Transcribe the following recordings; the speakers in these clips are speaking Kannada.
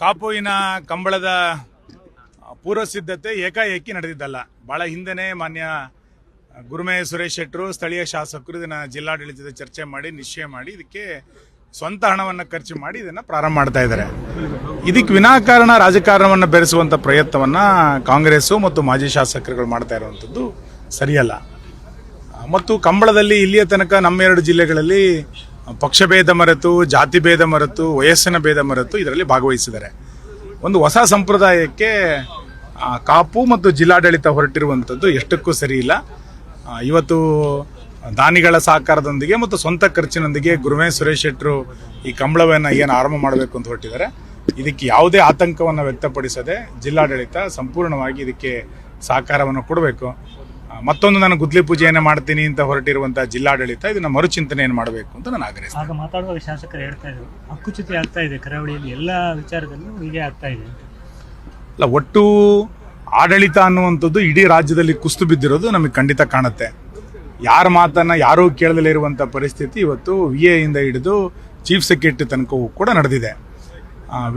ಕಾಪುವಿನ ಕಂಬಳದ ಪೂರ್ವ ಸಿದ್ಧತೆ ಏಕಾಏಕಿ ನಡೆದಿದ್ದಲ್ಲ. ಬಹಳ ಹಿಂದೆನೇ ಮಾನ್ಯ ಗುರುಮೇ ಸುರೇಶ್ ಶೆಟ್ಟರು ಸ್ಥಳೀಯ ಶಾಸಕರು ಇದನ್ನ ಜಿಲ್ಲಾಡಳಿತದ ಚರ್ಚೆ ಮಾಡಿ ನಿಶ್ಚಯ ಮಾಡಿ ಇದಕ್ಕೆ ಸ್ವಂತ ಹಣವನ್ನು ಖರ್ಚು ಮಾಡಿ ಇದನ್ನ ಪ್ರಾರಂಭ ಮಾಡ್ತಾ ಇದ್ದಾರೆ. ಇದಕ್ಕೆ ವಿನಾಕಾರಣ ರಾಜಕಾರಣವನ್ನು ಬೆರೆಸುವಂತ ಪ್ರಯತ್ನವನ್ನ ಕಾಂಗ್ರೆಸ್ ಮತ್ತು ಮಾಜಿ ಶಾಸಕರುಗಳು ಮಾಡ್ತಾ ಇರುವಂತದ್ದು ಸರಿಯಲ್ಲ. ಮತ್ತು ಕಂಬಳದಲ್ಲಿ ಇಲ್ಲಿಯ ತನಕ ನಮ್ಮ 2 ಜಿಲ್ಲೆಗಳಲ್ಲಿ ಪಕ್ಷಭೇದ ಮರೆತು, ಜಾತಿ ಭೇದ ಮರೆತು, ವಯಸ್ಸಿನ ಭೇದ ಮರೆತು ಇದರಲ್ಲಿ ಭಾಗವಹಿಸಿದ್ದಾರೆ. ಒಂದು ಹೊಸ ಸಂಪ್ರದಾಯಕ್ಕೆ ಕಾಪು ಮತ್ತು ಜಿಲ್ಲಾಡಳಿತ ಹೊರಟಿರುವಂಥದ್ದು ಎಷ್ಟಕ್ಕೂ ಸರಿ ಇಲ್ಲ. ಇವತ್ತು ದಾನಿಗಳ ಸಹಕಾರದೊಂದಿಗೆ ಮತ್ತು ಸ್ವಂತ ಖರ್ಚಿನೊಂದಿಗೆ ಗುರುಮೇ ಸುರೇಶ್ ಶೆಟ್ಟರು ಈ ಕಂಬಳವನ್ನು ಏನು ಆರಂಭ ಮಾಡಬೇಕು ಅಂತ ಹೊರಟಿದ್ದಾರೆ. ಇದಕ್ಕೆ ಯಾವುದೇ ಆತಂಕವನ್ನು ವ್ಯಕ್ತಪಡಿಸದೆ ಜಿಲ್ಲಾಡಳಿತ ಸಂಪೂರ್ಣವಾಗಿ ಇದಕ್ಕೆ ಸಹಕಾರವನ್ನು ಕೊಡಬೇಕು. ಮತ್ತೊಂದು ನಾನು ಗುದ್ಲಿ ಪೂಜೆಯನ್ನು ಮಾಡ್ತೀನಿ ಅಂತ ಹೊರಟಿರುವಂತಹ ಜಿಲ್ಲಾಡಳಿತ ಇದನ್ನ ಮರುಚಿಂತನೆಯನ್ನು ಮಾಡಬೇಕು ಅಂತ ನಾನು ಆಗ್ರಹಿಸ್ತೇನೆ. ಆಗ ಮಾತಾಡುವಾಗ ಶಾಸಕರು ಹೇಳ್ತಾ ಇದ್ರು ಹಕ್ಕುಚ್ಯುತಿ ಆಗ್ತಾ ಇದೆ, ಕರಾವಳಿಯಲ್ಲಿ ಎಲ್ಲ ವಿಚಾರದಲ್ಲೂ ಹೀಗೆ ಆಗ್ತಾ ಇದೆ. ಅಲ್ಲ, ಒಟ್ಟು ಆಡಳಿತ ಅನ್ನುವಂಥದ್ದು ಇಡೀ ರಾಜ್ಯದಲ್ಲಿ ಕುಸಿದು ಬಿದ್ದಿರೋದು ನಮಗೆ ಖಂಡಿತ ಕಾಣುತ್ತೆ. ಯಾರ ಮಾತನ್ನ ಯಾರೂ ಕೇಳದಲ್ಲೇ ಇರುವಂಥ ಪರಿಸ್ಥಿತಿ ಇವತ್ತು VA ಇಂದ ಹಿಡಿದು ಚೀಫ್ ಸೆಕ್ರೆಟರಿ ತನಕವೂ ಕೂಡ ನಡೆದಿದೆ.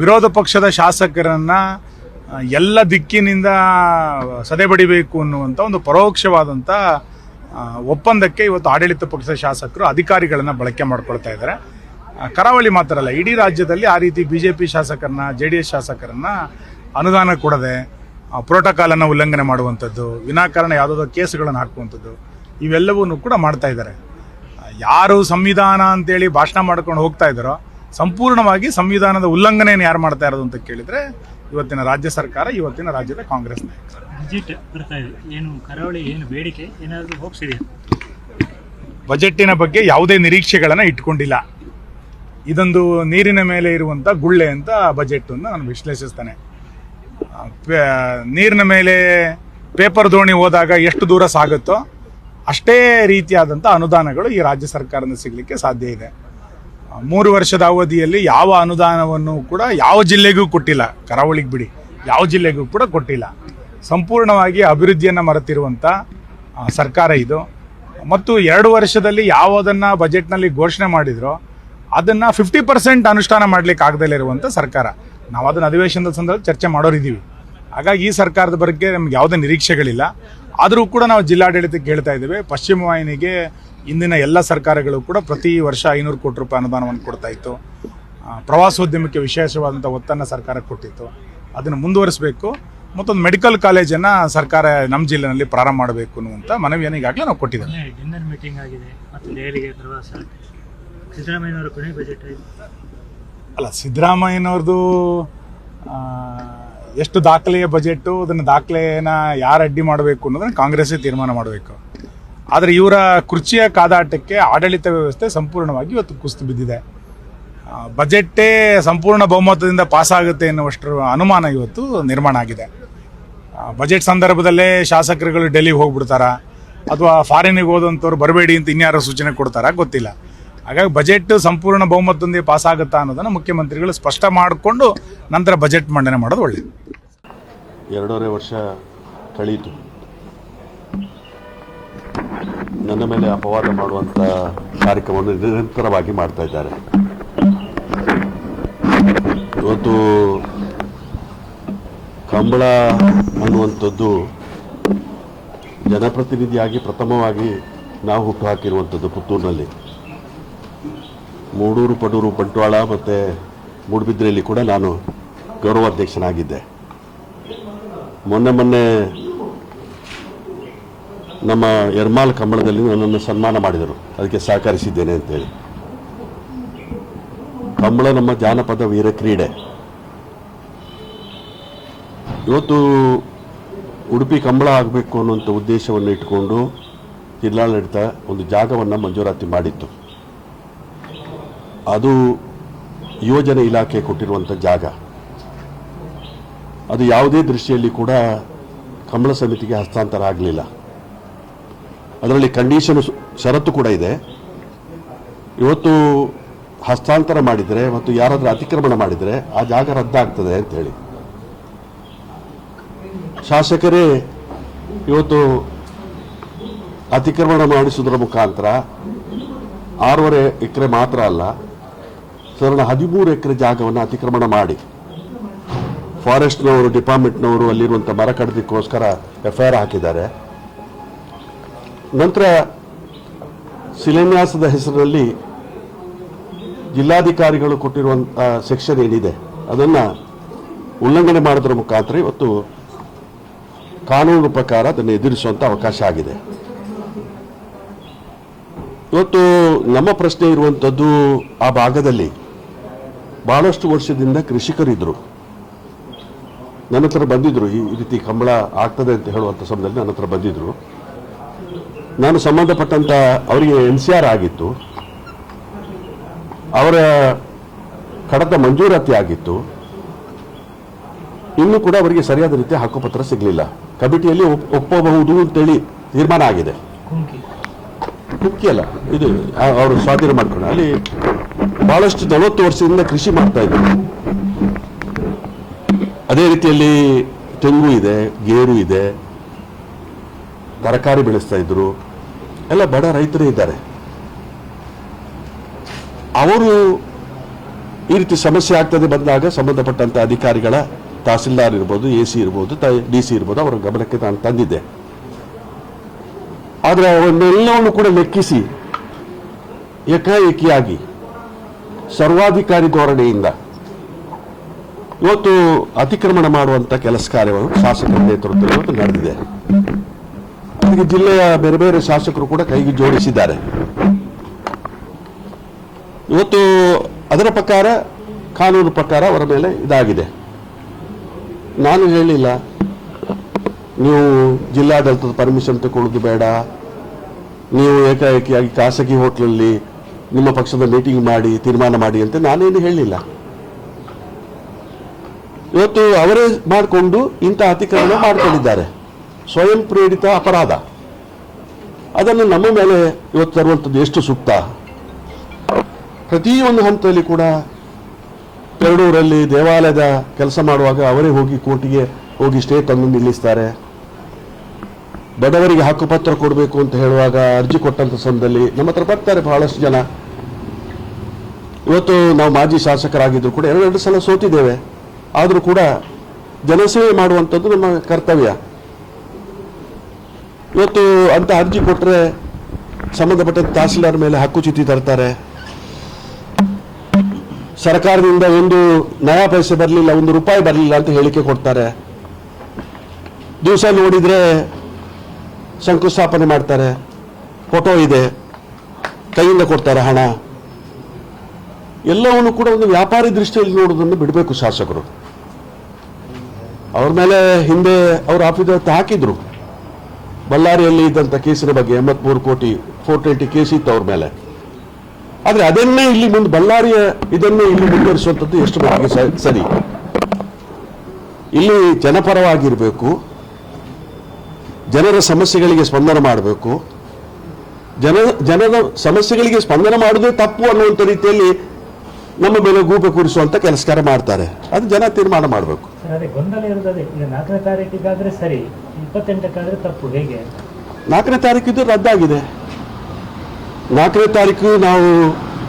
ವಿರೋಧ ಪಕ್ಷದ ಶಾಸಕರನ್ನ ಎಲ್ಲ ದಿಕ್ಕಿನಿಂದ ಸದೆಬಡಿಬೇಕು ಅನ್ನುವಂಥ ಒಂದು ಪರೋಕ್ಷವಾದಂಥ ಒಪ್ಪಂದಕ್ಕೆ ಇವತ್ತು ಆಡಳಿತ ಪಕ್ಷದ ಶಾಸಕರು ಅಧಿಕಾರಿಗಳನ್ನು ಬಳಕೆ ಮಾಡ್ಕೊಳ್ತಾ ಇದ್ದಾರೆ. ಕರಾವಳಿ ಮಾತ್ರ ಅಲ್ಲ, ಇಡೀ ರಾಜ್ಯದಲ್ಲಿ ಆ ರೀತಿ BJP ಶಾಸಕರನ್ನ, JDS ಶಾಸಕರನ್ನ ಅನುದಾನ ಕೊಡದೆ ಪ್ರೋಟೋಕಾಲನ್ನು ಉಲ್ಲಂಘನೆ ಮಾಡುವಂಥದ್ದು, ವಿನಾಕಾರಣ ಯಾವುದಾದ್ರು ಕೇಸುಗಳನ್ನು ಹಾಕುವಂಥದ್ದು ಇವೆಲ್ಲವನ್ನೂ ಕೂಡ ಮಾಡ್ತಾ ಇದ್ದಾರೆ. ಯಾರು ಸಂವಿಧಾನ ಅಂತೇಳಿ ಭಾಷಣ ಮಾಡ್ಕೊಂಡು ಹೋಗ್ತಾ ಇದ್ದಾರೋ ಸಂಪೂರ್ಣವಾಗಿ ಸಂವಿಧಾನದ ಉಲ್ಲಂಘನೆಯನ್ನು ಯಾರು ಮಾಡ್ತಾ ಇರೋದು ಅಂತ ಕೇಳಿದ್ರೆ ಇವತ್ತಿನ ರಾಜ್ಯ ಸರ್ಕಾರ, ಇವತ್ತಿನ ರಾಜ್ಯದ ಕಾಂಗ್ರೆಸ್ ನಾಯಕರು. ಬಜೆಟ್ ಬರ್ತಾ ಇದೆ, ಏನು ಕರಾವಳಿ ಏನು ಬೇಡಿಕೆ ಏನಾದರೂ ಹೋಗ್ಸಿದೆ? ಬಜೆಟ್ಟಿನ ಬಗ್ಗೆ ಯಾವುದೇ ನಿರೀಕ್ಷೆಗಳನ್ನು ಇಟ್ಕೊಂಡಿಲ್ಲ. ಇದೊಂದು ನೀರಿನ ಮೇಲೆ ಇರುವಂಥ ಗುಳ್ಳೆ ಅಂತ ಬಜೆಟನ್ನು ನಾನು ವಿಶ್ಲೇಷಿಸ್ತೇನೆ. ನೀರಿನ ಮೇಲೆ ಪೇಪರ್ ದೋಣಿ ಹೋದಾಗ ಎಷ್ಟು ದೂರ ಸಾಗುತ್ತೋ ಅಷ್ಟೇ ರೀತಿಯಾದಂಥ ಅನುದಾನಗಳು ಈ ರಾಜ್ಯ ಸರ್ಕಾರದಿಂದ ಸಿಗಲಿಕ್ಕೆ ಸಾಧ್ಯ ಇದೆ. 3 ವರ್ಷದ ಅವಧಿಯಲ್ಲಿ ಯಾವ ಅನುದಾನವನ್ನು ಕೂಡ ಯಾವ ಜಿಲ್ಲೆಗೂ ಕೊಟ್ಟಿಲ್ಲ, ಕರಾವಳಿಗೆ ಬಿಡಿ, ಯಾವ ಜಿಲ್ಲೆಗೂ ಕೂಡ ಕೊಟ್ಟಿಲ್ಲ. ಸಂಪೂರ್ಣವಾಗಿ ಅಭಿವೃದ್ಧಿಯನ್ನು ಮರೆತಿರುವಂಥ ಸರ್ಕಾರ ಇದು. ಮತ್ತು 2 ವರ್ಷದಲ್ಲಿ ಯಾವುದನ್ನು ಬಜೆಟ್ನಲ್ಲಿ ಘೋಷಣೆ ಮಾಡಿದ್ರೋ ಅದನ್ನು 50% ಅನುಷ್ಠಾನ ಮಾಡಲಿಕ್ಕೆ ಆಗದಲ್ಲೇ ಇರುವಂಥ ಸರ್ಕಾರ. ನಾವು ಅದನ್ನು ಅಧಿವೇಶನದ ಸಂದರ್ಭದಲ್ಲಿ ಚರ್ಚೆ ಮಾಡೋರಿದ್ದೀವಿ. ಹಾಗಾಗಿ ಈ ಸರ್ಕಾರದ ಬಗ್ಗೆ ನಮ್ಗೆ ಯಾವುದೇ ನಿರೀಕ್ಷೆಗಳಿಲ್ಲ. ಆದರೂ ಕೂಡ ನಾವು ಜಿಲ್ಲಾಡಳಿತಕ್ಕೆ ಹೇಳ್ತಾ ಇದ್ದೇವೆ, ಪಶ್ಚಿಮ ವಾಹಿನಿಗೆ ಇಂದಿನ ಎಲ್ಲ ಸರ್ಕಾರಗಳು ಕೂಡ ಪ್ರತಿ ವರ್ಷ 500 ಕೋಟಿ ರೂಪಾಯಿ ಅನುದಾನವನ್ನು ಕೊಡ್ತಾ ಇತ್ತು. ಪ್ರವಾಸೋದ್ಯಮಕ್ಕೆ ವಿಶೇಷವಾದಂಥ ಒತ್ತನ್ನು ಸರ್ಕಾರ ಕೊಟ್ಟಿತ್ತು. ಅದನ್ನು ಮುಂದುವರಿಸಬೇಕು. ಮತ್ತೊಂದು ಮೆಡಿಕಲ್ ಕಾಲೇಜನ್ನು ಸರ್ಕಾರ ನಮ್ಮ ಜಿಲ್ಲೆಯಲ್ಲಿ ಪ್ರಾರಂಭ ಮಾಡಬೇಕು ಅನ್ನುವಂಥ ಮನವಿಯನ್ನು ಈಗಾಗಲೇ ನಾವು ಕೊಟ್ಟಿದ್ದೇವೆ. ಡಿನ್ನರ್ ಮೀಟಿಂಗ್ ಆಗಿದೆ ಮತ್ತು ದೆಹಲಿಗೆ ಪ್ರವಾಸ. ಸಿದ್ದರಾಮಯ್ಯನವರ ಕೊನೆ ಬಜೆಟ್ ಆಗಿದೆ. ಅಲ್ಲ, ಸಿದ್ದರಾಮಯ್ಯನವ್ರದ್ದು ಎಷ್ಟು ದಾಖಲೆಯ ಬಜೆಟ್ಟು, ಅದನ್ನು ದಾಖಲೆನ ಯಾರು ಅಡ್ಡಿ ಮಾಡಬೇಕು ಅನ್ನೋದನ್ನು ಕಾಂಗ್ರೆಸ್ಸೇ ತೀರ್ಮಾನ ಮಾಡಬೇಕು. ಆದರೆ ಇವರ ಕುರ್ಚಿಯ ಕಾದಾಟಕ್ಕೆ ಆಡಳಿತ ವ್ಯವಸ್ಥೆ ಸಂಪೂರ್ಣವಾಗಿ ಇವತ್ತು ಕುಸಿದು ಬಿದ್ದಿದೆ. ಬಜೆಟ್ಟೇ ಸಂಪೂರ್ಣ ಬಹುಮತದಿಂದ ಪಾಸಾಗುತ್ತೆ ಎನ್ನುವಷ್ಟರ ಅನುಮಾನ ಇವತ್ತು ನಿರ್ಮಾಣ ಆಗಿದೆ. ಬಜೆಟ್ ಸಂದರ್ಭದಲ್ಲೇ ಶಾಸಕರುಗಳು ಡೆಲ್ಲಿಗೆ ಹೋಗ್ಬಿಡ್ತಾರಾ ಅಥವಾ ಫಾರಿನಿಗೆ ಹೋದಂಥವ್ರು ಬರಬೇಡಿ ಅಂತ ಇನ್ಯಾರೋ ಸೂಚನೆ ಕೊಡ್ತಾರಾ ಗೊತ್ತಿಲ್ಲ. ಹಾಗಾಗಿ ಬಜೆಟ್ ಸಂಪೂರ್ಣ ಬಹುಮತದೊಂದಿಗೆ ಪಾಸಾಗುತ್ತಾ ಅನ್ನೋದನ್ನು ಮುಖ್ಯಮಂತ್ರಿಗಳು ಸ್ಪಷ್ಟ ಮಾಡಿಕೊಂಡು ನಂತರ ಬಜೆಟ್ ಮಂಡನೆ ಮಾಡೋದು ಒಳ್ಳೆಯದು. 2.5 ವರ್ಷ ಕಳೀತು. ನನ್ನ ಮೇಲೆ ಅಪವಾದ ಮಾಡುವಂಥ ಕಾರ್ಯಕ್ರಮವನ್ನು ನಿರಂತರವಾಗಿ ಮಾಡ್ತಾ ಇದ್ದಾರೆ. ಇವತ್ತು ಕಂಬಳ ಅನ್ನುವಂಥದ್ದು ಜನಪ್ರತಿನಿಧಿಯಾಗಿ ಪ್ರಥಮವಾಗಿ ನಾವು ಹುಟ್ಟುಹಾಕಿರುವಂಥದ್ದು ಪುತ್ತೂರಿನಲ್ಲಿ. ಮೂಡೂರು, ಪಡೂರು, ಬಂಟ್ವಾಳ ಮತ್ತು ಮೂಡುಬಿದ್ರೆಯಲ್ಲಿ ಕೂಡ ನಾನು ಗೌರವಾಧ್ಯಕ್ಷನಾಗಿದ್ದೆ. ಮೊನ್ನೆ ನಮ್ಮ ಎರ್ಮಾಲ್ ಕಂಬಳದಲ್ಲಿ ನನ್ನನ್ನು ಸನ್ಮಾನ ಮಾಡಿದರು, ಅದಕ್ಕೆ ಸಹಕರಿಸಿದ್ದೇನೆ ಅಂತೇಳಿ. ಕಂಬಳ ನಮ್ಮ ಜಾನಪದ ವೀರ ಕ್ರೀಡೆ. ಇವತ್ತು ಉಡುಪಿ ಕಂಬಳ ಆಗಬೇಕು ಅನ್ನುವಂಥ ಉದ್ದೇಶವನ್ನು ಇಟ್ಟುಕೊಂಡು ಜಿಲ್ಲಾಡಳಿತ ಒಂದು ಜಾಗವನ್ನು ಮಂಜೂರಾತಿ ಮಾಡಿತ್ತು. ಅದು ಯೋಜನೆ ಇಲಾಖೆ ಕೊಟ್ಟಿರುವಂಥ ಜಾಗ. ಅದು ಯಾವುದೇ ದೃಷ್ಟಿಯಲ್ಲಿ ಕೂಡ ಕಂಬಳ ಸಮಿತಿಗೆ ಹಸ್ತಾಂತರ ಆಗಲಿಲ್ಲ. ಅದರಲ್ಲಿ ಕಂಡೀಷನ್ ಷರತ್ತು ಕೂಡ ಇದೆ. ಇವತ್ತು ಹಸ್ತಾಂತರ ಮಾಡಿದರೆ ಮತ್ತು ಯಾರಾದರೂ ಅತಿಕ್ರಮಣ ಮಾಡಿದರೆ ಆ ಜಾಗ ರದ್ದಾಗ್ತದೆ ಅಂತೇಳಿ ಶಾಸಕರೇ ಇವತ್ತು ಅತಿಕ್ರಮಣ ಮಾಡಿಸುವುದರ ಮುಖಾಂತರ 6.5 ಎಕರೆ ಮಾತ್ರ ಅಲ್ಲ, ಸರಳ 13 ಎಕರೆ ಜಾಗವನ್ನು ಅತಿಕ್ರಮಣ ಮಾಡಿ ಫಾರೆಸ್ಟ್ನವರು ಡಿಪಾರ್ಟ್ಮೆಂಟ್ನವರು ಅಲ್ಲಿರುವಂಥ ಮರ ಕಡಿದಕ್ಕೋಸ್ಕರ FIR ಹಾಕಿದ್ದಾರೆ. ನಂತರ ಶಿಲಾನ್ಯಾಸದ ಹೆಸರಿನಲ್ಲಿ ಜಿಲ್ಲಾಧಿಕಾರಿಗಳು ಕೊಟ್ಟಿರುವಂಥ ಸೆಕ್ಷನ್ ಏನಿದೆ ಅದನ್ನು ಉಲ್ಲಂಘನೆ ಮಾಡೋದ್ರ ಮುಖಾಂತರ ಇವತ್ತು ಕಾನೂನು ಪ್ರಕಾರ ಅದನ್ನು ಎದುರಿಸುವಂಥ ಅವಕಾಶ ಆಗಿದೆ. ಇವತ್ತು ನಮ್ಮ ಪ್ರಶ್ನೆ ಇರುವಂಥದ್ದು ಆ ಭಾಗದಲ್ಲಿ ಬಹಳಷ್ಟು ವರ್ಷದಿಂದ ಕೃಷಿಕರಿದ್ದರು. ನನ್ನ ಹತ್ರ ಬಂದಿದ್ದರು, ಈ ರೀತಿ ಕಂಬಳ ಆಗ್ತದೆ ಅಂತ ಹೇಳುವಂಥ ಸಮಯದಲ್ಲಿ ನನ್ನ ಹತ್ರ ಬಂದಿದ್ದರು. ನಾನು ಸಂಬಂಧಪಟ್ಟಂಥ ಅವರಿಗೆ NCR ಆಗಿತ್ತು, ಅವರ ಕಡತ ಮಂಜೂರಾತಿ ಆಗಿತ್ತು, ಇನ್ನೂ ಕೂಡ ಅವರಿಗೆ ಸರಿಯಾದ ರೀತಿ ಹಕ್ಕುಪತ್ರ ಸಿಗಲಿಲ್ಲ. ಕಮಿಟಿಯಲ್ಲಿ ಒಪ್ಪಬಹುದು ಅಂತೇಳಿ ತೀರ್ಮಾನ ಆಗಿದೆ. ಮುಖ್ಯ ಅಲ್ಲ ಇದು, ಅವರು ಸ್ವಾಧೀನ ಮಾಡ್ಕೊಂಡು ಅಲ್ಲಿ ಬಹಳಷ್ಟು 40 ವರ್ಷದಿಂದ ಕೃಷಿ ಮಾಡ್ತಾ ಇದ್ರು. ಅದೇ ರೀತಿಯಲ್ಲಿ ತೆಂಗು ಇದೆ, ಗೇರು ಇದೆ, ತರಕಾರಿ ಬೆಳೆಸ್ತಾ ಇದ್ರು, ಎಲ್ಲ ಬಡ ರೈತರೇ ಇದ್ದಾರೆ. ಅವರು ಈ ರೀತಿ ಸಮಸ್ಯೆ ಆಗ್ತದೆ ಬಂದಾಗ ಸಂಬಂಧಪಟ್ಟಂತ ಅಧಿಕಾರಿಗಳ ತಹಸೀಲ್ದಾರ್ ಇರ್ಬೋದು, AC ಇರ್ಬೋದು, DC ಇರ್ಬೋದು, ಅವರ ಗಮನಕ್ಕೆ ನಾನು ತಂದಿದ್ದೆ. ಆದರೆ ಅವನ್ನೆಲ್ಲವನ್ನು ಕೂಡ ಲೆಕ್ಕಿಸಿ ಏಕಾಏಕಿಯಾಗಿ ಸರ್ವಾಧಿಕಾರಿ ಧೋರಣೆಯಿಂದ ಇವತ್ತು ಅತಿಕ್ರಮಣ ಮಾಡುವಂತ ಕೆಲಸ ಕಾರ್ಯಗಳು ಶಾಸಕರ ನೇತೃತ್ವದಲ್ಲಿ ಇವತ್ತು ನಡೆದಿದೆ. ಅದಕ್ಕೆ ಜಿಲ್ಲೆಯ ಬೇರೆ ಬೇರೆ ಶಾಸಕರು ಕೂಡ ಕೈಗೆ ಜೋಡಿಸಿದ್ದಾರೆ. ಇವತ್ತು ಅದರ ಪ್ರಕಾರ ಕಾನೂನು ಪ್ರಕಾರ ಅವರ ಮೇಲೆ ಇದಾಗಿದೆ. ನಾನು ಹೇಳಿಲ್ಲ ನೀವು ಜಿಲ್ಲಾಡಳಿತದ ಪರ್ಮಿಷನ್ ತಗೊಳ್ಳೋದು ಬೇಡ, ನೀವು ಏಕಾಏಕಿಯಾಗಿ ಖಾಸಗಿ ಹೋಟ್ಲಲ್ಲಿ ನಿಮ್ಮ ಪಕ್ಷದ ಮೀಟಿಂಗ್ ಮಾಡಿ ತೀರ್ಮಾನ ಮಾಡಿ ಅಂತ ನಾನೇನು ಹೇಳಿಲ್ಲ. ಇವತ್ತು ಅವರೇ ಮಾಡಿಕೊಂಡು ಇಂಥ ಅತಿಕ್ರಮಣ ಮಾಡ್ಕೊಂಡಿದ್ದಾರೆ. ಸ್ವಯಂ ಪ್ರೇರಿತ ಅಪರಾಧ. ಅದನ್ನು ನಮ್ಮ ಮೇಲೆ ಇವತ್ತು ತರುವಂಥದ್ದು ಎಷ್ಟು ಸೂಕ್ತ? ಪ್ರತಿಯೊಂದು ಹಂತದಲ್ಲಿ ಕೂಡ ಪೆರಡೂರಲ್ಲಿ ದೇವಾಲಯದ ಕೆಲಸ ಮಾಡುವಾಗ ಅವರೇ ಹೋಗಿ ಕೋರ್ಟಿಗೆ ಹೋಗಿ ಸ್ಟೇ ತಂದು ನಿಲ್ಲಿಸ್ತಾರೆ. ಬಡವರಿಗೆ ಹಕ್ಕುಪತ್ರ ಕೊಡಬೇಕು ಅಂತ ಹೇಳುವಾಗ ಅರ್ಜಿ ಕೊಟ್ಟಂತ ಸಮಯದಲ್ಲಿ ನಮ್ಮ ಹತ್ರ ಬರ್ತಾರೆ ಬಹಳಷ್ಟು ಜನ. ಇವತ್ತು ನಾವು ಮಾಜಿ ಶಾಸಕರಾಗಿದ್ರು ಕೂಡ 2 ಸಲ ಸೋತಿದ್ದೇವೆ. ಆದರೂ ಕೂಡ ಜನಸೇವೆ ಮಾಡುವಂಥದ್ದು ನಮ್ಮ ಕರ್ತವ್ಯ. ಇವತ್ತು ಅಂತ ಅರ್ಜಿ ಕೊಟ್ಟರೆ ಸಂಬಂಧಪಟ್ಟ ತಹಸೀಲ್ದಾರ್ ಮೇಲೆ ಹಕ್ಕುಚ್ಯುತಿ ತರ್ತಾರೆ. ಸರ್ಕಾರದಿಂದ ಒಂದು ನಯಾ ಪೈಸೆ ಬರಲಿಲ್ಲ, 1 ರೂಪಾಯಿ ಬರಲಿಲ್ಲ ಅಂತ ಹೇಳಿಕೆ ಕೊಡ್ತಾರೆ. ದಿವಸ ನೋಡಿದ್ರೆ ಶಂಕುಸ್ಥಾಪನೆ ಮಾಡ್ತಾರೆ, ಫೋಟೋ ಇದೆ, ಕೈಯಿಂದ ಕೊಡ್ತಾರೆ ಹಣ. ಎಲ್ಲವನ್ನು ಕೂಡ ಒಂದು ವ್ಯಾಪಾರಿ ದೃಷ್ಟಿಯಲ್ಲಿ ನೋಡೋದನ್ನು ಬಿಡಬೇಕು ಶಾಸಕರು. ಅವ್ರ ಮೇಲೆ ಹಿಂದೆ ಅವರು ಆಫೀಸ್ ಹಾಕಿದ್ರು. ಬಳ್ಳಾರಿಯಲ್ಲಿ ಇದ್ದಂಥ ಕೇಸಿನ ಬಗ್ಗೆ 83 ಕೋಟಿ 420 ಕೇಸ್ ಇತ್ತು ಅವ್ರ ಮೇಲೆ. ಆದರೆ ಅದನ್ನೇ ಇಲ್ಲಿ ಮುಂದೆ ಬಳ್ಳಾರಿಯ ಇದನ್ನೇ ಇಲ್ಲಿ ಮುಂದುವರಿಸುವಂಥದ್ದು ಎಷ್ಟು ಮಟ್ಟಿಗೆ ಸರಿ? ಇಲ್ಲಿ ಜನಪರವಾಗಿರಬೇಕು, ಜನರ ಸಮಸ್ಯೆಗಳಿಗೆ ಸ್ಪಂದನೆ ಮಾಡಬೇಕು. ಜನರ ಸಮಸ್ಯೆಗಳಿಗೆ ಸ್ಪಂದನೆ ಮಾಡೋದೇ ತಪ್ಪು ಅನ್ನುವಂಥ ರೀತಿಯಲ್ಲಿ ನಮ್ಮ ಮೇಲೆ ಗೂಬೆ ಕೂರಿಸುವಂತ ಕೆಲಸಕಾರ ಮಾಡ್ತಾರೆ. ಅದು ಜನ ತೀರ್ಮಾನ ಮಾಡಬೇಕು. ಅದೇ ಗೊಂದಲ ಇರೋದೇ. ಈಗ 4ನೇ ತಾರೀಕಿಗಾದ್ರೆ ಸರಿ, 28ಕ್ಕಾದ್ರೆ ತಪ್ಪು. ಹೇಗೆ 4ನೇ ತಾರೀಕಿದ್ದು ರದ್ದಾಗಿದೆ. 4ನೇ ತಾರೀಕು ನಾವು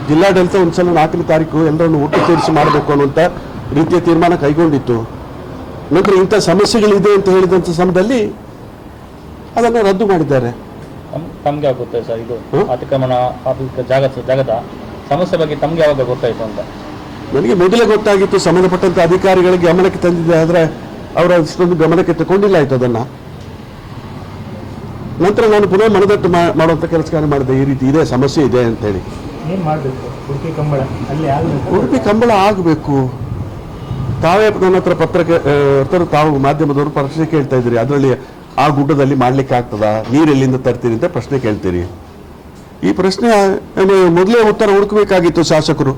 ಜಿಲ್ಲಾಡಳಿತ ಒಂದ್ಸಲ 4ನೇ ತಾರೀಕು ಎಲ್ಲರನ್ನು ಒಟ್ಟು ಸೇರಿಸಿ ಮಾಡಬೇಕು ಅನ್ನುವಂಥ ರೀತಿಯ ತೀರ್ಮಾನ ಕೈಗೊಂಡಿತ್ತು. ನಂತರ ಇಂಥ ಸಮಸ್ಯೆಗಳಿದೆ ಅಂತ ಹೇಳಿದಂಥ ಸಮಯದಲ್ಲಿ ಅದನ್ನು ರದ್ದು ಮಾಡಿದ್ದಾರೆ. ತಮ್ಗೆ ಆಗುತ್ತೆ ಸರ್ ಇದು ಅತಿಕ್ರಮಣ ಜಾಗದ ಸಮಸ್ಯೆ ಬಗ್ಗೆ ತಮ್ಗೆ ಯಾವಾಗ ಗೊತ್ತಾಯ್ತು ಅಂತ? ನನಗೆ ಮೊದಲೇ ಗೊತ್ತಾಗಿತ್ತು, ಸಂಬಂಧಪಟ್ಟಂತ ಅಧಿಕಾರಿಗಳಿಗೆ ಗಮನಕ್ಕೆ ತಂದಿದ್ದೆ. ಆದರೆ ಅವರು ಅಷ್ಟೊಂದು ಗಮನಕ್ಕೆ ತಗೊಂಡಿಲ್ಲ ಆಯ್ತು ಅದನ್ನ. ನಂತರ ನಾನು ಪುನಃ ಮನದಟ್ಟು ಮಾಡುವಂತ ಕೆಲಸ ಮಾಡಿದೆ. ಈ ರೀತಿ ಇದೆ, ಸಮಸ್ಯೆ ಇದೆ ಅಂತ ಹೇಳಿ. ಏನ್ ಮಾಡಬೇಕು? ಉಡುಪಿ ಕಂಬಳ ಅಲ್ಲಿ ಆಗಬೇಕು. ಉಡುಪಿ ಕಂಬಳ ಆಗಬೇಕು. ತಾವೇ ನನ್ನ ಹತ್ರ ಪತ್ರಕ್ಕೆ ತಾವು ಮಾಧ್ಯಮದವರು ಪ್ರಶ್ನೆ ಕೇಳ್ತಾ ಇದ್ದೀರಿ, ಅದರಲ್ಲಿ ಆ ಗುಡ್ಡದಲ್ಲಿ ಮಾಡ್ಲಿಕ್ಕೆ ಆಗ್ತದಾ, ನೀರೆಲ್ಲಿಂದ ತರ್ತೀರಿ ಅಂತ ಪ್ರಶ್ನೆ ಕೇಳ್ತೀರಿ. ಈ ಪ್ರಶ್ನೆ ಮೊದಲೇ ಉತ್ತರ ಹುಡುಕಬೇಕಾಗಿತ್ತು ಶಾಸಕರು.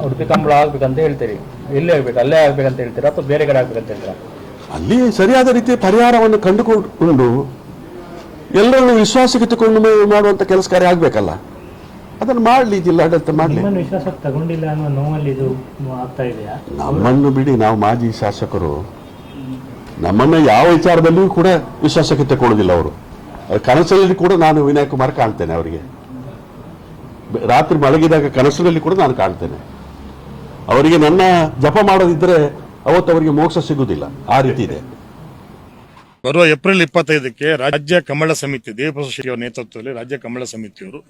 ಉಡುಪಿ ಕಂಬಳ ಆಗ್ಬೇಕಂತ ಹೇಳ್ತೀರಿ, ಎಲ್ಲಿ ಆಗ್ಬೇಕು? ಅಲ್ಲೇ ಆಗ್ಬೇಕಂತ ಹೇಳ್ತೀರಾ ಅಥವಾ ಬೇರೆ ಕಡೆ ಆಗ್ಬೇಕಂತ ಹೇಳ್ತೀರಾ? ಅಲ್ಲಿ ಸರಿಯಾದ ರೀತಿಯ ಪರಿಹಾರವನ್ನು ಕಂಡುಕೊಂಡು ಎಲ್ಲರನ್ನು ವಿಶ್ವಾಸಕ್ಕೆ ತಗೊಂಡು ಮಾಡುವಂತ ಕೆಲಸ ಕಾರ್ಯ ಆಗ್ಬೇಕಲ್ಲ. ಅದನ್ನು ಮಾಡಲಿ, ಜಿಲ್ಲಾಡಳಿತ ಮಾಡಲಿ. ವಿಶ್ವಾಸಕ್ಕೆ ತಗೊಂಡಿಲ್ಲ ಅನ್ನೋ ನೋವಲ್ಲಿ ಇದು ಆಗ್ತಾ ಇದೆಯಾ? ನಮ್ಮನ್ನು ಬಿಡಿ, ನಾವು ಮಾಜಿ ಶಾಸಕರು, ನಮ್ಮನ್ನ ಯಾವ ವಿಚಾರದಲ್ಲಿಯೂ ಕೂಡ ವಿಶ್ವಾಸಕ್ಕೆ ತಗೊಳ್ಳೋದಿಲ್ಲ ಅವರು. ಕನಸಲ್ಲಿ ಕೂಡ ನಾನು ವಿನಯ್ ಕುಮಾರ್ ಕಾಣ್ತೇನೆ. ಅವರಿಗೆ ರಾತ್ರಿ ಮಲಗಿದಾಗ ಕನಸಿನಲ್ಲಿ ಕೂಡ ನಾನು ಕಾಣ್ತೇನೆ. ಅವರಿಗೆ ನನ್ನ ಜಪ ಮಾಡೋದಿದ್ರೆ ಅವತ್ತು ಅವರಿಗೆ ಮೋಕ್ಷ ಸಿಗುವುದಿಲ್ಲ. ಆ ರೀತಿ ಇದೆ. ಬರುವ ಏಪ್ರಿಲ್ 25ಕ್ಕೆ ರಾಜ್ಯ ಕಮಲ ಸಮಿತಿ ದೇವಪ್ರಸಾದ್ ಶೆಟ್ಟಿ ಅವರ ನೇತೃತ್ವದಲ್ಲಿ ರಾಜ್ಯ ಕಮಲ ಸಮಿತಿಯವರು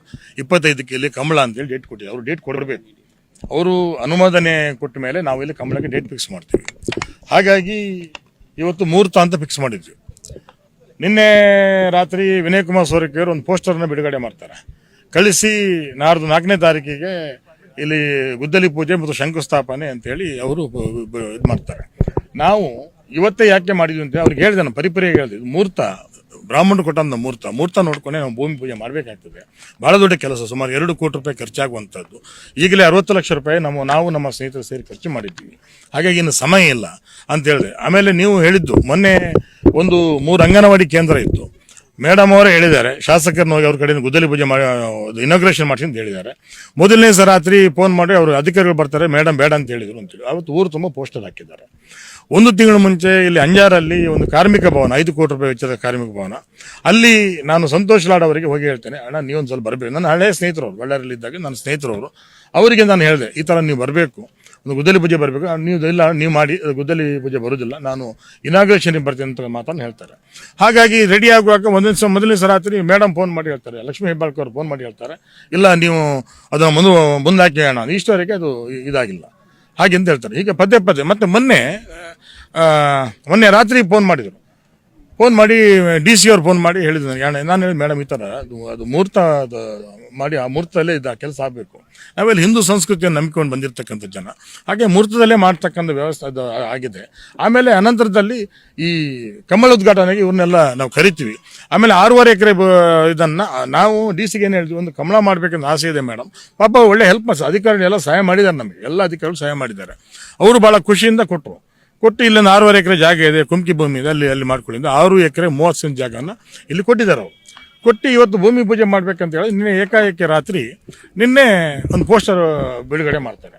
25ಕ್ಕೆ ಇಲ್ಲಿ ಕಮಲ ಅಂತೇಳಿ ಡೇಟ್ ಕೊಟ್ಟಿದ್ದಾರೆ. ಅವರು ಡೇಟ್ ಕೊಡಬೇಕು. ಅವರು ಅನುಮೋದನೆ ಕೊಟ್ಟ ಮೇಲೆ ನಾವು ಇಲ್ಲಿ ಕಮಲಕ್ಕೆ ಡೇಟ್ ಫಿಕ್ಸ್ ಮಾಡ್ತೀವಿ. ಹಾಗಾಗಿ ಇವತ್ತು ಮುಹೂರ್ತ ಅಂತ ಫಿಕ್ಸ್ ಮಾಡಿದ್ವಿ. ನಿನ್ನೆ ರಾತ್ರಿ ವಿನಯ್ ಕುಮಾರ್ ಸೋರಕೆ ಅವರು ಒಂದು ಪೋಸ್ಟರ್ನ ಬಿಡುಗಡೆ ಮಾಡ್ತಾರೆ. ಕಳಿಸಿ ನಾಡ್ದು 4ನೇ ತಾರೀಕಿಗೆ ಇಲ್ಲಿ ಗುದ್ದಲಿ ಪೂಜೆ ಮತ್ತು ಶಂಕುಸ್ಥಾಪನೆ ಅಂತೇಳಿ ಅವರು ಇದು ಮಾಡ್ತಾರೆ. ನಾವು ಇವತ್ತೇ ಯಾಕೆ ಮಾಡಿದ್ವಿ ಅಂತ ಅವ್ರಿಗೆ ಹೇಳಿದೆ, ನಾನು ಪರಿಪರಿಯಾಗಿ ಹೇಳಿದೆ. ಮುಹೂರ್ತ ಬ್ರಾಹ್ಮಣರು ಕೊಟ್ಟಂತ ಮುಹೂರ್ತ ನೋಡ್ಕೊಂಡೆ ನಾವು ಭೂಮಿ ಪೂಜೆ ಮಾಡಬೇಕಾಗ್ತದೆ. ಭಾಳ ದೊಡ್ಡ ಕೆಲಸ, ಸುಮಾರು 2 ಕೋಟಿ ರೂಪಾಯಿ ಖರ್ಚಾಗುವಂಥದ್ದು. ಈಗಲೇ 60 ಲಕ್ಷ ರೂಪಾಯಿ ನಾವು ನಮ್ಮ ಸ್ನೇಹಿತರು ಸೇರಿ ಖರ್ಚು ಮಾಡಿದ್ದೀವಿ. ಹಾಗಾಗಿ ಇನ್ನು ಸಮಯ ಇಲ್ಲ ಅಂತ ಹೇಳಿದೆ. ಆಮೇಲೆ ನೀವು ಹೇಳಿದ್ದು ಮೊನ್ನೆ ಒಂದು 3 ಅಂಗನವಾಡಿ ಕೇಂದ್ರ ಇತ್ತು. ಮೇಡಮ್ ಅವರೇ ಹೇಳಿದ್ದಾರೆ, ಶಾಸಕರನ್ನ ಹೋಗಿ ಅವ್ರ ಕಡೆಯಿಂದ ಗುದ್ದಲಿ ಪೂಜೆ ಮಾಡಿ ಇನಾಗ್ರೇಷನ್ ಮಾಡಿಸಿ ಅಂತ ಹೇಳಿದ್ದಾರೆ. ಮೊದಲನೇ ರಾತ್ರಿ ಫೋನ್ ಮಾಡಿ ಅವರು ಅಧಿಕಾರಿಗಳು ಬರ್ತಾರೆ, ಮೇಡಮ್ ಬೇಡ ಅಂತ ಹೇಳಿದ್ರು ಅಂತೇಳಿ ಅವತ್ತು ಊರು ತುಂಬ ಪೋಸ್ಟರ್ ಹಾಕಿದ್ದಾರೆ. 1 ತಿಂಗಳು ಮುಂಚೆ ಇಲ್ಲಿ ಅಂಜಾರಲ್ಲಿ ಒಂದು ಕಾರ್ಮಿಕ ಭವನ 5 ಕೋಟಿ ರೂಪಾಯಿ ವೆಚ್ಚದ ಕಾರ್ಮಿಕ ಭವನ, ಅಲ್ಲಿ ನಾನು ಸಂತೋಷ್ ಲಾಡ್ ಅವರಿಗೆ ಹೋಗಿ ಹೇಳ್ತೇನೆ, ಅಣ್ಣ ನೀವೊಂದು ಸ್ವಲ್ಪ ಬರಬೇಕು. ನನ್ನ ಹಳೆಯ ಸ್ನೇಹಿತರವರು, ಬಳ್ಳಾರಿಯಲ್ಲಿದ್ದಾಗ ನನ್ನ ಸ್ನೇಹಿತರವರು, ಅವರಿಗೆ ನಾನು ಹೇಳಿದೆ ಈ ಥರ ನೀವು ಬರಬೇಕು, ಒಂದು ಗುದ್ದಲಿ ಪೂಜೆ ಬರಬೇಕು. ನೀವು ಮಾಡಿ ಗುದ್ದಲಿ ಪೂಜೆ ಬರೋದಿಲ್ಲ, ನಾನು ಇನಾಗ್ರೇಷನ್ಗೆ ಬರ್ತೀನಿ ಅಂತ ಮಾತನ್ನು ಹೇಳ್ತಾರೆ. ಹಾಗಾಗಿ ರೆಡಿ ಆಗುವಾಗ ಮೊದಲನೇ ರಾತ್ರಿ ಮೇಡಮ್ ಫೋನ್ ಮಾಡಿ ಹೇಳ್ತಾರೆ, ಲಕ್ಷ್ಮೀ ಹೆಬ್ಬಾಳ್ಕರ್ ಅವರು ಫೋನ್ ಮಾಡಿ ಹೇಳ್ತಾರೆ, ಇಲ್ಲ ನೀವು ಅದನ್ನು ಮುಂದಾಕಿ ಅಣ್ಣ, ಇಷ್ಟವರೆಗೆ ಅದು ಇದಾಗಿಲ್ಲ ಹಾಗೆ ಅಂತ ಹೇಳ್ತಾರೆ. ಹೀಗೆ ಪದೇ ಮತ್ತೆ ಮೊನ್ನೆ ರಾತ್ರಿ ಫೋನ್ ಮಾಡಿದರು. ಫೋನ್ ಮಾಡಿ DC ಅವ್ರು ಫೋನ್ ಮಾಡಿ ಹೇಳಿದ್ರು ನಾನು ಹೇಳಿ ಮೇಡಮ್ ಈ ಥರ ಅದು ಮುಹೂರ್ತ ಮಾಡಿ ಆ ಮುಹೂರ್ತದಲ್ಲೇ ಕೆಲಸ ಆಗಬೇಕು. ನಾವೆಲ್ಲ ಹಿಂದೂ ಸಂಸ್ಕೃತಿಯನ್ನು ನಂಬಿಕೊಂಡು ಬಂದಿರತಕ್ಕಂಥ ಜನ, ಹಾಗೆ ಮುಹೂರ್ತದಲ್ಲೇ ಮಾಡ್ತಕ್ಕಂಥ ವ್ಯವಸ್ಥೆ ಅದು ಆಗಿದೆ. ಆಮೇಲೆ ಅನಂತರದಲ್ಲಿ ಈ ಕಮಲ ಉದ್ಘಾಟನೆಗೆ ಇವ್ರನ್ನೆಲ್ಲ ನಾವು ಕರಿತೀವಿ. ಆಮೇಲೆ 6.5 ಎಕರೆ ಇದನ್ನು ನಾವು DC ಗೆ ಏನು ಹೇಳಿದ್ವಿ, ಒಂದು ಕಮಲ ಮಾಡಬೇಕಂತ ಆಸೆ ಇದೆ ಮೇಡಮ್, ಪಾಪ ಒಳ್ಳೆ ಹೆಲ್ಪ್ ಮಾಡಿ ಅಧಿಕಾರಿಗಳೆಲ್ಲ ಸಹಾಯ ಮಾಡಿದ್ದಾರೆ, ನಮಗೆ ಎಲ್ಲ ಅಧಿಕಾರಿಗಳು ಸಹಾಯ ಮಾಡಿದ್ದಾರೆ. ಅವರು ಭಾಳ ಖುಷಿಯಿಂದ ಕೊಟ್ಟು ಇಲ್ಲೊಂದು 6.5 ಎಕರೆ ಜಾಗ ಇದೆ, ಕುಮ್ಕಿ ಭೂಮಿ ಇದೆ, ಅಲ್ಲಿ ಮಾಡ್ಕೊಂಡಿದ್ದು 6 ಎಕರೆ 30 ಸೆಂಟ್ ಜಾಗನ ಇಲ್ಲಿ ಕೊಟ್ಟಿದ್ದಾರೆ. ಅವರು ಕೊಟ್ಟು ಇವತ್ತು ಭೂಮಿ ಪೂಜೆ ಮಾಡ್ಬೇಕಂತ ಹೇಳಿ ನಿನ್ನೆ ಏಕಾಏಕಿ ರಾತ್ರಿ ಒಂದು ಪೋಸ್ಟರ್ ಬಿಡುಗಡೆ ಮಾಡ್ತಾರೆ.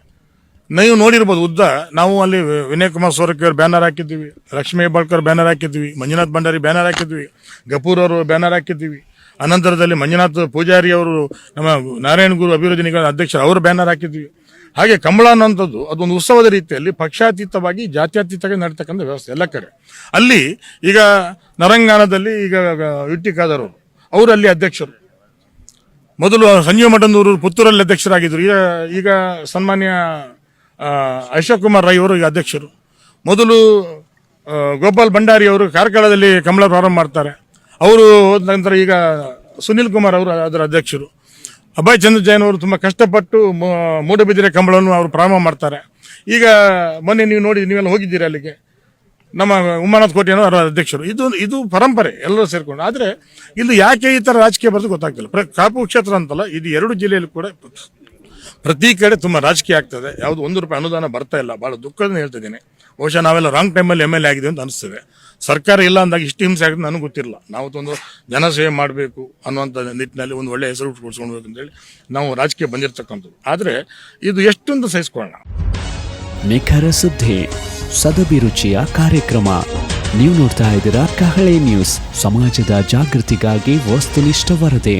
ನೀವು ನೋಡಿರ್ಬೋದು ಉದ್ದ. ನಾವು ಅಲ್ಲಿ ವಿನಯ್ ಕುಮಾರ್ ಸೋರಕೆ ಅವರು ಬ್ಯಾನರ್ ಹಾಕಿದ್ವಿ, ಲಕ್ಷ್ಮೀ ಹೆಬ್ಬಾಳ್ಕರ್ ಬ್ಯಾನರ್ ಹಾಕಿದ್ವಿ, ಮಂಜುನಾಥ್ ಭಂಡಾರಿ ಬ್ಯಾನರ್ ಹಾಕಿದ್ವಿ, ಗಪೂರ್ ಅವರು ಬ್ಯಾನರ್ ಹಾಕಿದ್ವಿ. ಅನಂತರದಲ್ಲಿ ಮಂಜುನಾಥ್ ಪೂಜಾರಿ ಅವರು, ನಮ್ಮ ನಾರಾಯಣ ಗುರು ಅಭಿವೃದ್ಧಿ ನಿಗಮದ ಅಧ್ಯಕ್ಷರು, ಅವರು ಬ್ಯಾನರ್ ಹಾಕಿದ್ವಿ. ಹಾಗೆ ಕಮಲ ಅನ್ನೋಂಥದ್ದು ಅದೊಂದು ಉತ್ಸವದ ರೀತಿಯಲ್ಲಿ ಪಕ್ಷಾತೀತವಾಗಿ ಜಾತ್ಯತೀತವಾಗಿ ನಡೀತಕ್ಕಂಥ ವ್ಯವಸ್ಥೆ ಎಲ್ಲ ಕಡೆ. ಅಲ್ಲಿ ಈಗ ನರಂಗಾನದಲ್ಲಿ ಈಗ ಯುಟಿ ಖಾದರ್ ಅವರು ಅಲ್ಲಿ ಅಧ್ಯಕ್ಷರು. ಮೊದಲು ಸಂಜೀವ ಮಠಂದೂರು ಪುತ್ತೂರಲ್ಲಿ ಅಧ್ಯಕ್ಷರಾಗಿದ್ದರು. ಈಗ ಸನ್ಮಾನ್ಯ ಅಶೋಕ್ ಕುಮಾರ್ ರೈ ಅವರು ಈಗ ಅಧ್ಯಕ್ಷರು. ಮೊದಲು ಗೋಪಾಲ್ ಭಂಡಾರಿ ಅವರು ಕಾರ್ಕಳದಲ್ಲಿ ಕಮಲ ಪ್ರಾರಂಭ ಮಾಡ್ತಾರೆ. ಅವರು ಹೋದ ನಂತರ ಈಗ ಸುನಿಲ್ ಕುಮಾರ್ ಅವರು ಅದರ ಅಧ್ಯಕ್ಷರು. ಅಭಯ್ ಚಂದ್ರ ಜೈನ್ ಅವರು ತುಂಬ ಕಷ್ಟಪಟ್ಟು ಮೂಡಬಿದಿರೆ ಕಂಬಳವನ್ನು ಅವರು ಪ್ರಾರಂಭ ಮಾಡ್ತಾರೆ. ಈಗ ಮೊನ್ನೆ ನೀವು ನೀವೆಲ್ಲ ಹೋಗಿದ್ದೀರಿ ಅಲ್ಲಿಗೆ, ನಮ್ಮ ಉಮಾನಾಥ್ ಕೋಟೆಯನ್ನು ಅವರ ಅಧ್ಯಕ್ಷರು. ಇದು ಪರಂಪರೆ ಎಲ್ಲರೂ ಸೇರ್ಕೊಂಡು. ಆದರೆ ಇಲ್ಲಿ ಯಾಕೆ ಈ ಥರ ರಾಜಕೀಯ ಬರೋದು ಗೊತ್ತಾಗ್ತಿಲ್ಲ. ಕಾಪು ಕ್ಷೇತ್ರ ಅಂತಲ್ಲ, ಇದು 2 ಜಿಲ್ಲೆಯಲ್ಲಿ ಕೂಡ ಪ್ರತಿ ಕಡೆ ತುಂಬ ರಾಜಕೀಯ ಆಗ್ತದೆ. ಯಾವುದು 1 ರೂಪಾಯಿ ಅನುದಾನ ಬರ್ತಾ ಇಲ್ಲ. ಭಾಳ ದುಃಖದಿಂದ ಹೇಳ್ತಿದ್ದೀನಿ. ಬಹುಶಃ ನಾವೆಲ್ಲ ರಾಂಗ್ ಟೈಮಲ್ಲಿ MLA ಆಗಿದ್ದೀವಿ ಅಂತ ಅನಿಸ್ತದೆ. ಸರ್ಕಾರ ಇಲ್ಲ ಅಂದಾಗ ಇಷ್ಟು ಹಿಂಸೆ ಆಗುತ್ತೆ ನನಗೆ ಗೊತ್ತಿರಲಿಲ್ಲ. ನಾವು ಒಂದು ಜನಸೇವೆ ಮಾಡಬೇಕು ಅನ್ನುವಂಥ ನಿಟ್ಟಿನಲ್ಲಿ ಒಂದು ಒಳ್ಳೆಯ ಹೆಸರು ಕೊಡಿಸ್ಕೊಳ್ಬೇಕು ಅಂತೇಳಿ ನಾವು ರಾಜಕೀಯ ಬಂದಿರತಕ್ಕಂಥದ್ದು. ಆದರೆ ಇದು ಎಷ್ಟೊಂದು ಸಹಿಸ್ಕೊಳ್ಳೋಣ. ನಿಖರ ಸುದ್ದಿ, ಸದಭಿರುಚಿಯ ಕಾರ್ಯಕ್ರಮ. ನೀವು ನೋಡ್ತಾ ಇದ್ದೀರಾ ಕಹಳೆ ನ್ಯೂಸ್, ಸಮಾಜದ ಜಾಗೃತಿಗಾಗಿ ವಸ್ತುನಿಷ್ಠ ವರದಿ.